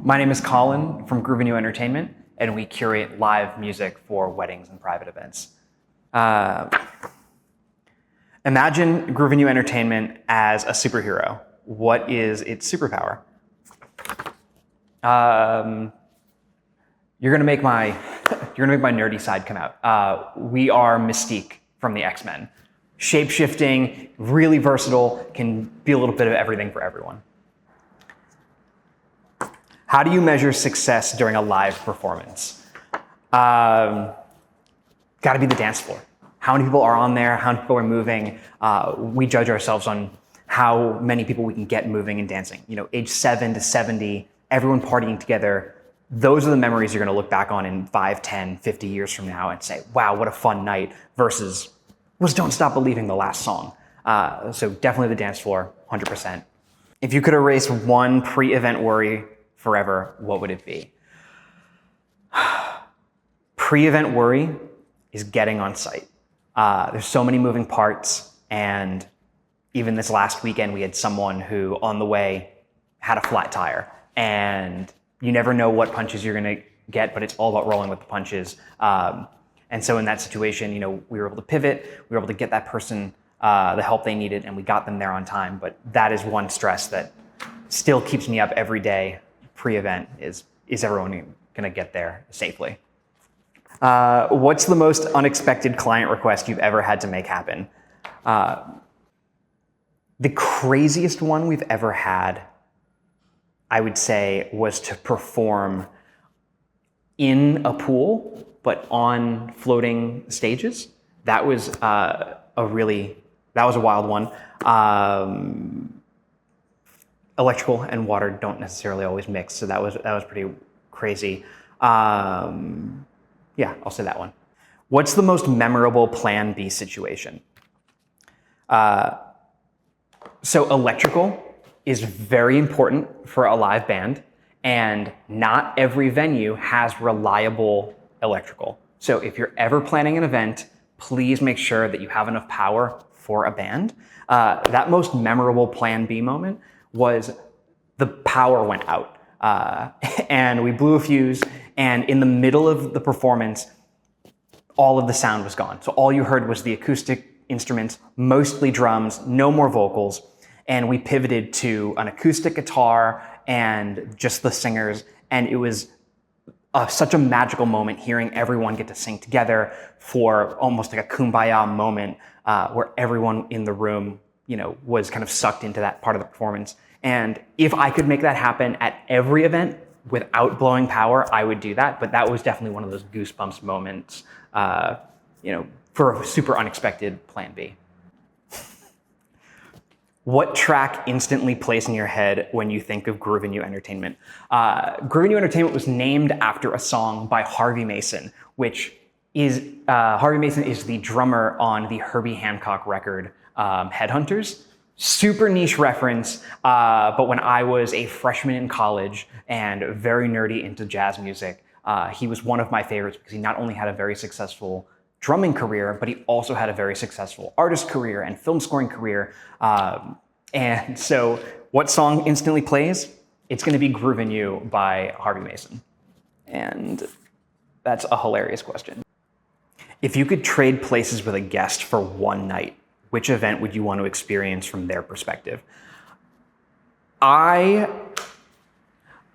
My name is Colin from Groovin You Entertainment, and we curate live music for weddings and private events. Imagine Groovin You Entertainment as a superhero. What is its superpower? You're gonna make my nerdy side come out. We are Mystique from the X-Men. Shape-shifting, really versatile, can be a little bit of everything for everyone. How do you measure success during a live performance? Gotta be the dance floor. How many people are on there? How many people are moving? We judge ourselves on how many people we can get moving and dancing. You know, age 7 to 70, everyone partying together. Those are the memories you're gonna look back on in 5, 10, 50 years from now and say, wow, what a fun night, versus was Don't Stop Believing the last song. So definitely the dance floor, 100%. If you could erase one pre-event worry forever, what would it be? Pre-event worry is getting on site. There's so many moving parts, and even this last weekend we had someone who on the way had a flat tire, and you never know what punches you're gonna get, but it's all about rolling with the punches. And so in that situation, you know, we were able to pivot, we were able to get that person the help they needed, and we got them there on time. But that is one stress that still keeps me up every day pre-event is everyone gonna get there safely? What's the most unexpected client request you've ever had to make happen? The craziest one we've ever had, I would say, was to perform in a pool, but on floating stages. That was a wild one. Electrical and water don't necessarily always mix, so that was pretty crazy. Yeah, I'll say that one. What's the most memorable Plan B situation? So electrical is very important for a live band, and not every venue has reliable electrical. So if you're ever planning an event, please make sure that you have enough power for a band. That most memorable Plan B moment was the power went out, and we blew a fuse, and in the middle of the performance, all of the sound was gone. So all you heard was the acoustic instruments, mostly drums, no more vocals, and we pivoted to an acoustic guitar and just the singers, and it was such a magical moment hearing everyone get to sing together for almost like a kumbaya moment, where everyone in the room, you know, was kind of sucked into that part of the performance. And if I could make that happen at every event without blowing power, I would do that. But that was definitely one of those goosebumps moments, you know, for a super unexpected Plan B. What track instantly plays in your head when you think of Groovin You Entertainment? Groovin You Entertainment was named after a song by Harvey Mason, which is, Harvey Mason is the drummer on the Herbie Hancock record, Headhunters. Super niche reference, but when I was a freshman in college and very nerdy into jazz music, he was one of my favorites because he not only had a very successful drumming career, but he also had a very successful artist career and film scoring career. And so what song instantly plays? It's gonna be Groovin You by Harvey Mason. And that's a hilarious question. If you could trade places with a guest for one night, which event would you want to experience from their perspective? I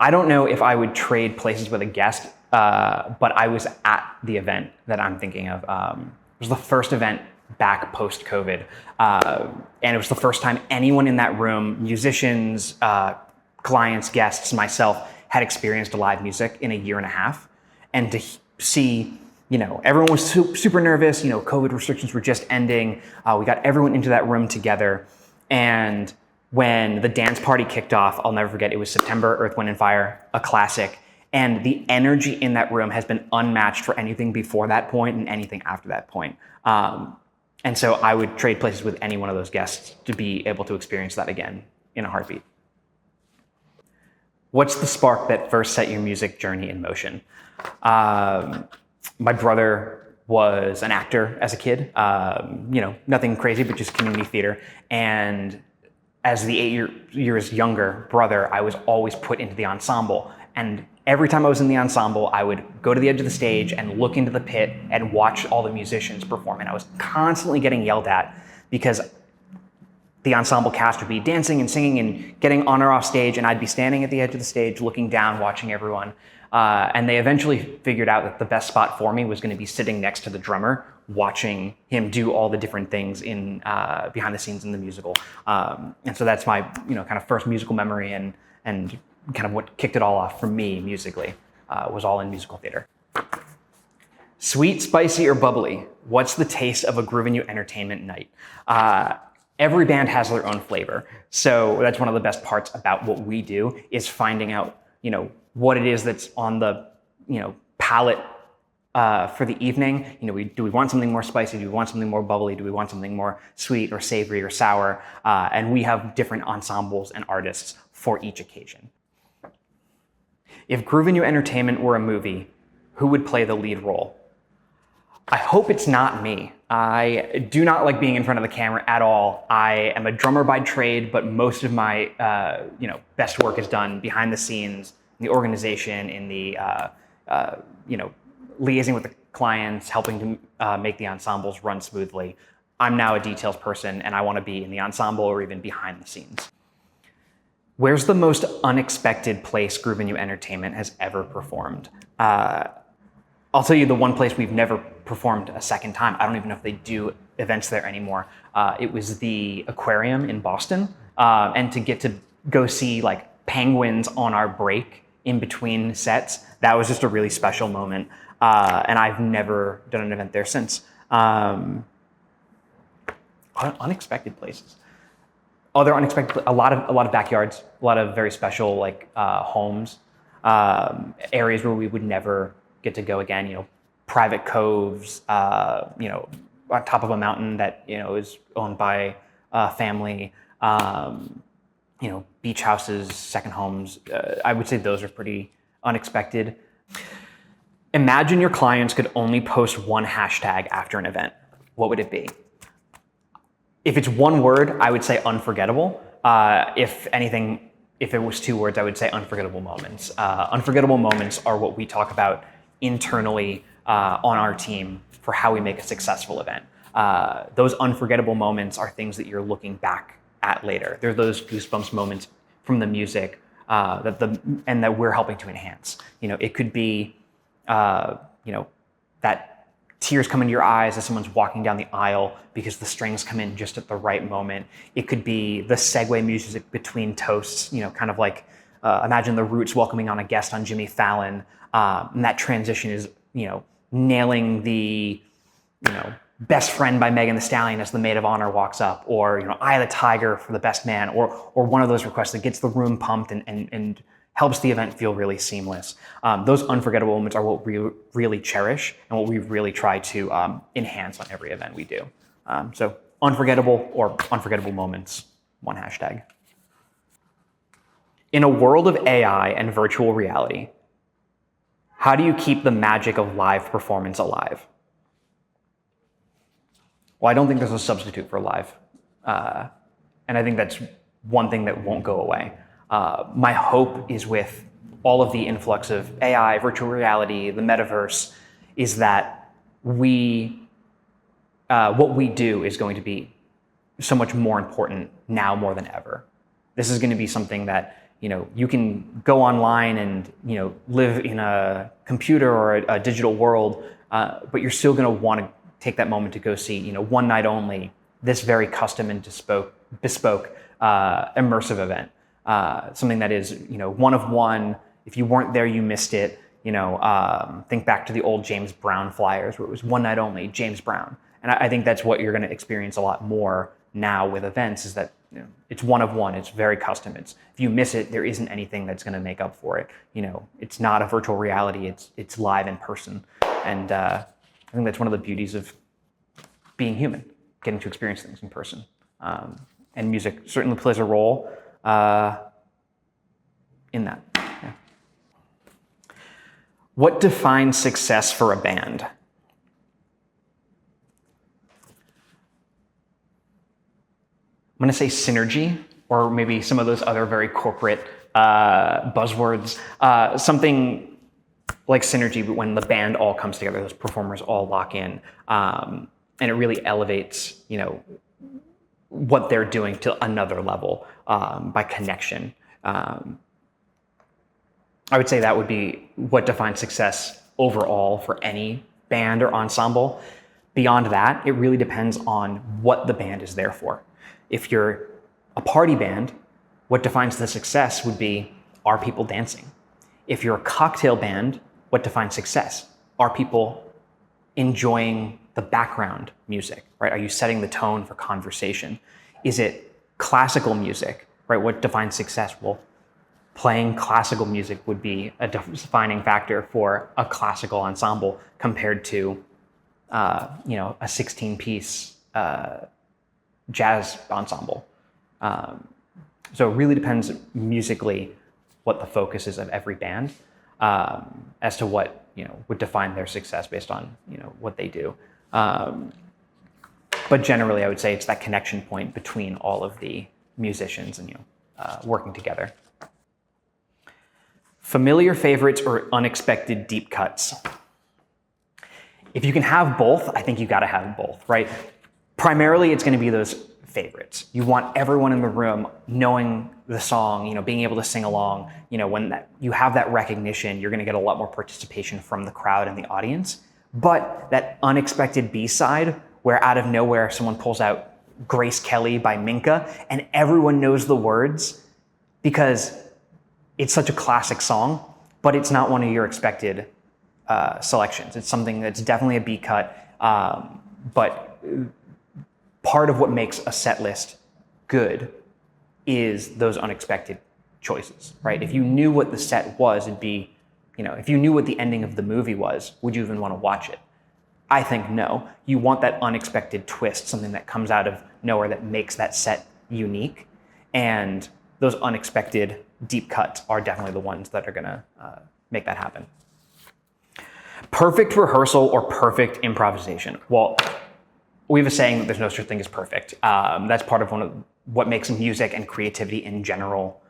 don't know if I would trade places with a guest, but I was at the event that I'm thinking of. It was the first event back post-COVID, and it was the first time anyone in that room, musicians, clients, guests, myself, had experienced live music in a year and a half. And to see, you know, everyone was super nervous. You know, COVID restrictions were just ending. We got everyone into that room together. And when the dance party kicked off, I'll never forget, it was September, Earth, Wind, and Fire, a classic. And the energy in that room has been unmatched for anything before that point and anything after that point. And so I would trade places with any one of those guests to be able to experience that again in a heartbeat. What's the spark that first set your music journey in motion? My brother was an actor as a kid, you know, nothing crazy, but just community theater. And as the 8 years younger brother, I was always put into the ensemble. And every time I was in the ensemble, I would go to the edge of the stage and look into the pit and watch all the musicians perform. And I was constantly getting yelled at because the ensemble cast would be dancing and singing and getting on or off stage, and I'd be standing at the edge of the stage looking down, watching everyone. And they eventually figured out that the best spot for me was going to be sitting next to the drummer, watching him do all the different things in behind the scenes in the musical. And so that's my kind of first musical memory and kind of what kicked it all off for me musically was all in musical theater. Sweet, spicy, or bubbly? What's the taste of a Groovin You Entertainment night? Every band has their own flavor. So that's one of the best parts about what we do is finding out, what it is that's on the, palette for the evening. Do we want something more spicy? Do we want something more bubbly? Do we want something more sweet or savory or sour? And we have different ensembles and artists for each occasion. If Groovin You Entertainment were a movie, who would play the lead role? I hope it's not me. I do not like being in front of the camera at all. I am a drummer by trade, but most of my best work is done behind the scenes, in the organization, in the liaising with the clients, helping to make the ensembles run smoothly. I'm now a details person, and I want to be in the ensemble or even behind the scenes. Where's the most unexpected place Groovin You Entertainment has ever performed? I'll tell you the one place we've never performed a second time. I don't even know if they do events there anymore. It was the aquarium in Boston. And to get to go see like penguins on our break in between sets, that was just a really special moment. And I've never done an event there since. Unexpected places. Other unexpected, a lot of backyards, a lot of very special like homes, areas where we would never get to go again, private coves, on top of a mountain that, is owned by a family, beach houses, second homes. I would say those are pretty unexpected. Imagine your clients could only post one hashtag after an event. What would it be? If it's one word, I would say unforgettable. If it was two words, I would say unforgettable moments. Unforgettable moments are what we talk about internally on our team for how we make a successful event. Those unforgettable moments are things that you're looking back at later. They're those goosebumps moments from the music that we're helping to enhance. It could be that tears come into your eyes as someone's walking down the aisle because the strings come in just at the right moment. It could be the segue music between toasts, kind of like imagine the Roots welcoming on a guest on Jimmy Fallon. And that transition is, nailing the, Best Friend by Megan Thee Stallion as the maid of honor walks up, or, Eye of the Tiger for the best man, or one of those requests that gets the room pumped and helps the event feel really seamless. Those unforgettable moments are what we really cherish and what we really try to enhance on every event we do. So unforgettable or unforgettable moments, one hashtag. In a world of AI and virtual reality, how do you keep the magic of live performance alive? Well, I don't think there's a substitute for live. And I think that's one thing that won't go away. My hope is with all of the influx of AI, virtual reality, the metaverse, is that what we do is going to be so much more important now more than ever. This is going to be something that you can go online and live in a computer or a digital world, but you're still going to want to take that moment to go see one night only this very custom and bespoke immersive event. Something that is one of one. If you weren't there, you missed it. Think back to the old James Brown flyers where it was one night only, James Brown. And I think that's what you're going to experience a lot more now with events, is that it's one of one. It's very custom. If you miss it, there isn't anything that's going to make up for it. It's not a virtual reality. It's live in person. And I think that's one of the beauties of being human, getting to experience things in person. And music certainly plays a role in that. Yeah. What defines success for a band? I'm going to say synergy, or maybe some of those other very corporate buzzwords, something like synergy, but when the band all comes together, those performers all lock in, and it really elevates, what they're doing to another level by connection. I would say that would be what defines success overall for any band or ensemble. Beyond that, it really depends on what the band is there for. If you're a party band, what defines the success would be, are people dancing? If you're a cocktail band, what defines success? Are people enjoying the background music, right? Are you setting the tone for conversation? Is it classical music, right? What defines success? Well, playing classical music would be a defining factor for a classical ensemble compared to, a 16-piece jazz ensemble. So it really depends musically what the focus is of every band, as to what would define their success based on what they do. But generally, I would say it's that connection point between all of the musicians and working together. Familiar favorites or unexpected deep cuts. If you can have both, I think you got to have both, right? Primarily, it's going to be those favorites. You want everyone in the room knowing the song, being able to sing along. When you have that recognition, you're going to get a lot more participation from the crowd and the audience. But that unexpected B-side, where out of nowhere someone pulls out Grace Kelly by Minka, and everyone knows the words because it's such a classic song, but it's not one of your expected selections. It's something that's definitely a B cut, but part of what makes a set list good is those unexpected choices, right? If you knew what the set was, it'd be, if you knew what the ending of the movie was, would you even want to watch it? I think no. You want that unexpected twist, something that comes out of nowhere that makes that set unique. And those unexpected deep cuts are definitely the ones that are going to make that happen. Perfect rehearsal or perfect improvisation. Well, we have a saying that there's no such thing as perfect. That's part of what makes music and creativity in general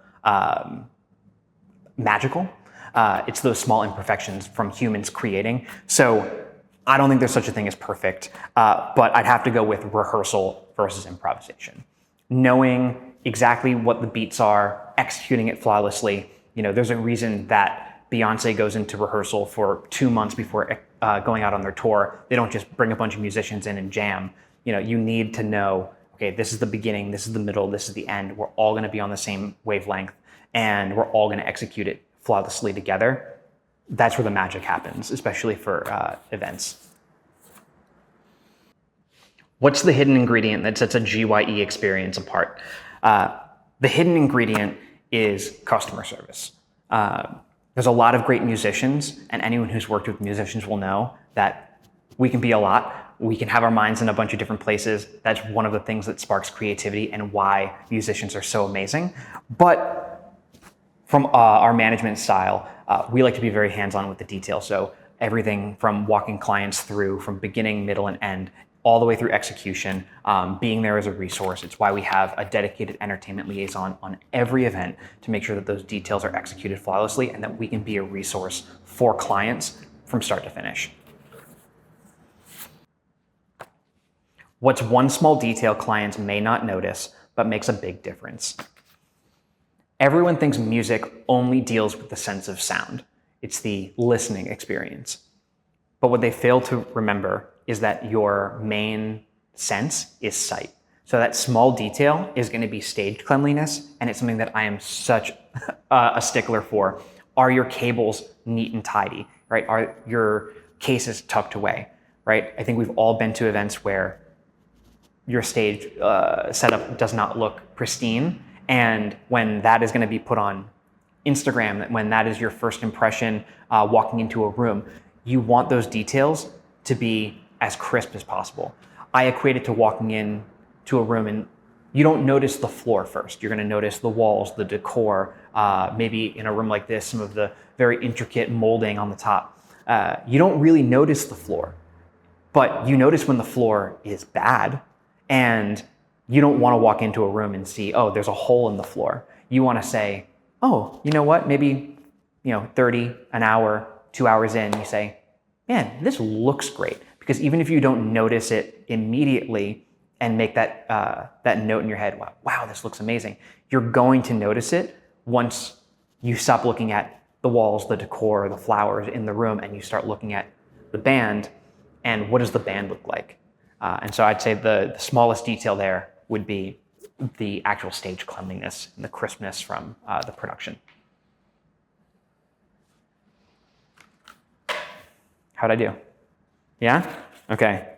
magical. It's those small imperfections from humans creating. So I don't think there's such a thing as perfect, but I'd have to go with rehearsal versus improvisation. Knowing exactly what the beats are, executing it flawlessly. There's a reason that Beyonce goes into rehearsal for 2 months before going out on their tour. They don't just bring a bunch of musicians in and jam. You need to know, okay, this is the beginning, this is the middle, this is the end. We're all going to be on the same wavelength, and we're all going to execute it flawlessly together. That's where the magic happens, especially for events. What's the hidden ingredient that sets a GYE experience apart? The hidden ingredient is customer service. There's a lot of great musicians, and anyone who's worked with musicians will know that we can be a lot. We can have our minds in a bunch of different places. That's one of the things that sparks creativity and why musicians are so amazing. But from our management style, we like to be very hands-on with the details. So everything from walking clients through from beginning, middle, and end, all the way through execution, being there as a resource. It's why we have a dedicated entertainment liaison on every event to make sure that those details are executed flawlessly and that we can be a resource for clients from start to finish. What's one small detail clients may not notice, but makes a big difference? Everyone thinks music only deals with the sense of sound. It's the listening experience. But what they fail to remember is that your main sense is sight. So that small detail is going to be stage cleanliness, and it's something that I am such a stickler for. Are your cables neat and tidy, right? Are your cases tucked away, right? I think we've all been to events where your stage setup does not look pristine, and when that is going to be put on Instagram, when that is your first impression walking into a room, you want those details to be as crisp as possible. I equate it to walking in to a room and you don't notice the floor first. You're going to notice the walls, the decor, maybe in a room like this, some of the very intricate molding on the top. You don't really notice the floor, but you notice when the floor is bad, and you don't want to walk into a room and see, oh, there's a hole in the floor. You want to say, oh, you know what? Maybe, 30, an hour, 2 hours in, you say, man, this looks great. Because even if you don't notice it immediately and make that note in your head, wow, this looks amazing, you're going to notice it once you stop looking at the walls, the decor, the flowers in the room, and you start looking at the band and what does the band look like. And so I'd say the smallest detail there would be the actual stage cleanliness and the crispness from the production. How'd I do? Yeah? Okay.